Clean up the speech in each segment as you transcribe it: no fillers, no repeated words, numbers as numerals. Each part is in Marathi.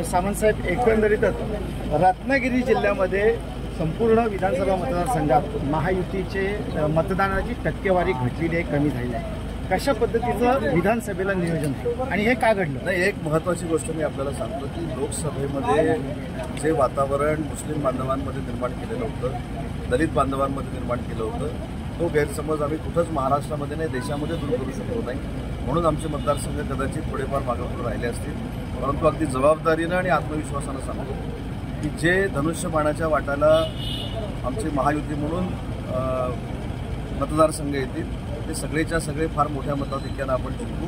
सामंत साहेब, एकंदरीतच रत्नागिरी जिल्ह्यामध्ये संपूर्ण विधानसभा मतदारसंघात महायुतीचे मतदानाची टक्केवारी घटलेली आहे, कमी झाली आहे. कशा पद्धतीचं विधानसभेला नियोजन आहे आणि हे का घडलं? नाही, एक महत्त्वाची गोष्ट मी आपल्याला सांगतो की लोकसभेमध्ये जे वातावरण मुस्लिम बांधवांमध्ये निर्माण केलेलं होतं, दलित बांधवांमध्ये निर्माण केलं होतं, तो गैरसमज आम्ही कुठंच महाराष्ट्रामध्ये नाही देशामध्ये दूर करू शकलो नाही. म्हणून आमचे मतदारसंघ कदाचित थोडेफार मागापुढे राहिले असतील. परंतु अगदी जबाबदारीनं आणि आत्मविश्वासानं सांगतो की जे धनुष्यबाणाच्या वाटाला आमची महायुती म्हणून मतदारसंघ येतील ते सगळेच्या सगळे फार मोठ्या मताधिक्यानं आपण जिंकू.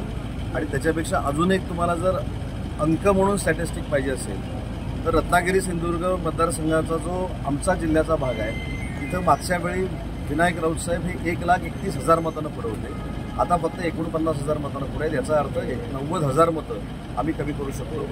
आणि त्याच्यापेक्षा अजून एक तुम्हाला जर अंक म्हणून स्टॅटिस्टिक पाहिजे असेल तर रत्नागिरी सिंधुदुर्ग मतदारसंघाचा जो आमचा जिल्ह्याचा भाग आहे तिथं मागच्या वेळी विनायक राऊत साहेब हे 1,31,000 मतांना पुढे होते. आता फक्त 49,000 मतांना पुढे आहेत. याचा अर्थ 90,000 मतं आम्ही कमी करू शकतो.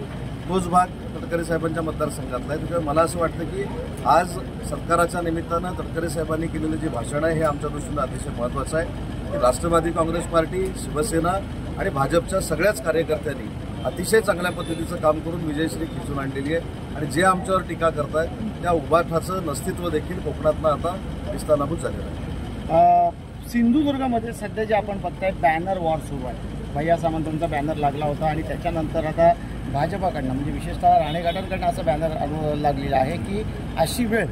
तोच भाग तटकरे साहेबांच्या मतदारसंघातला आहे. त्यामुळे मला असं वाटतं की आज सरकाराच्या निमित्तानं तटकरे साहेबांनी केलेलं जे भाषण आहे हे आमच्या दृष्टीनं अतिशय महत्त्वाचं आहे. राष्ट्रवादी काँग्रेस पार्टी, शिवसेना आणि भाजपच्या सगळ्याच कार्यकर्त्यांनी अतिशय चांगल्या पद्धतीचं काम करून विजयश्री खिचून आणलेली आहे. आणि जे आमच्यावर टीका करतायत त्या उभाठाचं नस्तित्व देखील कोकणातनं आता दिसतानाभूत झालेलं आहे. सिंधुदुर्गामध्ये सध्या जे आपण बघताय बॅनर वॉर सुरू आहे. भैया सामंतांचा बॅनर लागला होता आणि त्याच्यानंतर आता भाजपाकडनं म्हणजे विशेषतः राणेघाटांकडनं असं बॅनर लागलेलं आहे की अशी वेळ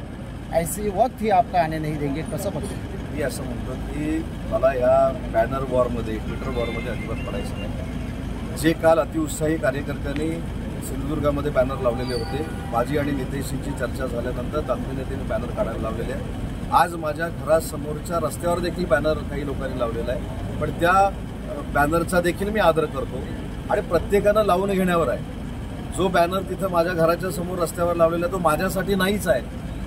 ऐसी वक्त ही आपका आने नाही देंगे. कसं बघतो? मी असं म्हणतो की मला ह्या बॅनर वॉरमध्ये, ट्विटर वॉरमध्ये अजिबात पडायचं नाही. जे काल अतिउत्साही कार्यकर्त्यांनी सिंधुदुर्गामध्ये बॅनर लावलेले होते, माझी आणि नितेशजींची चर्चा झाल्यानंतर तातडीने बॅनर काढायला लावलेले आहे. आज माझ्या घरासमोरच्या रस्त्यावर देखील बॅनर काही लोकांनी लावलेला आहे. पण त्या बॅनरचा देखील मी आदर करतो आणि प्रत्येकानं लावून घेण्यावर आहे. जो बॅनर तिथं माझ्या घराच्या समोर रस्त्यावर लावलेला आहे तो माझ्यासाठी नाहीच आहे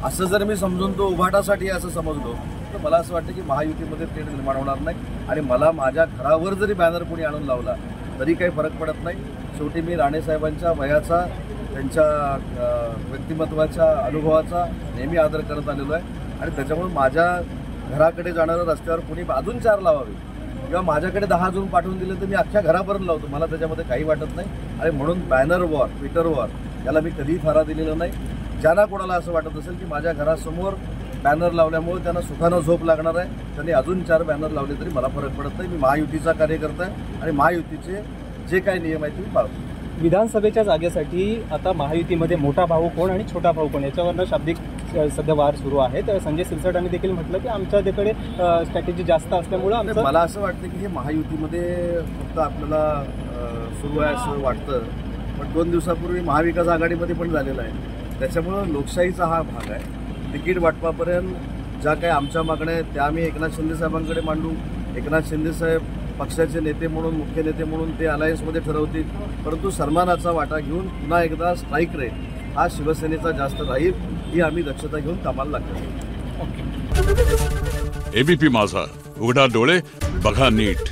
असं जर मी समजून तो उभाटासाठी असं समजलो तर मला असं वाटतं की महायुतीमध्ये तेढ निर्माण होणार नाही. आणि मला माझ्या घरावर जरी बॅनर कोणी आणून लावला तरी काही फरक पडत नाही. शेवटी मी राणेसाहेबांच्या वयाचा, त्यांच्या व्यक्तिमत्वाच्या अनुभवाचा नेहमी आदर करत आलेलो आहे. आणि त्याच्यामुळे माझ्या घराकडे जाणाऱ्या रस्त्यावर कोणी अजून 4 लावावे किंवा माझ्याकडे 10 अजून पाठवून दिले तर मी अख्ख्या घरापर्यंत लावतो. मला त्याच्यामध्ये काही वाटत नाही. आणि म्हणून बॅनर वॉर, ट्विटर वॉर याला मी कधीही थारा दिलेला नाही. ज्यांना कोणाला असं वाटत असेल की माझ्या घरासमोर बॅनर लावल्यामुळे त्यांना सुखानं झोप लागणार आहे त्यांनी अजून 4 बॅनर लावले तरी मला फरक पडत नाही. मी महायुतीचा कार्यकर्ता आहे आणि महायुतीचे जे काही नियम आहेत ते मी पाळतो. विधानसभेच्या जागेसाठी आता महायुतीमध्ये मोठा भाऊ कोण आणि छोटा भाऊ कोण याच्यावरनं शाब्दिक सध्या वार सुरू आहे. तर संजय सिरसाटांनी देखील म्हटलं की आमच्याकडे स्ट्रॅटेजी जास्त असल्यामुळं मला असं वाटतं की हे महायुतीमध्ये फक्त आपल्याला सुरू आहे असं वाटतं. पण 2 दिवसापूर्वी महाविकास आघाडीमध्ये पण झालेलं आहे. त्याच्यामुळं लोकशाहीचा हा भाग आहे. तिकीट वाटपापर्यंत ज्या काही आमच्या मागण्या आहेत त्या आम्ही एकनाथ शिंदे साहेबांकडे मांडू. एकनाथ शिंदे साहेब पक्षाचे नेते म्हणून, मुख्य नेते म्हणून ते अलायन्समध्ये ठरवतील. परंतु सन्मानाचा वाटा घेऊन पुन्हा एकदा स्ट्राईक रेट हा शिवसेनेचा जास्त राहील ही आम्ही दक्षता घेऊन कामाला लागतो. एबीपी माझा, उघडा डोळे बघा नीट.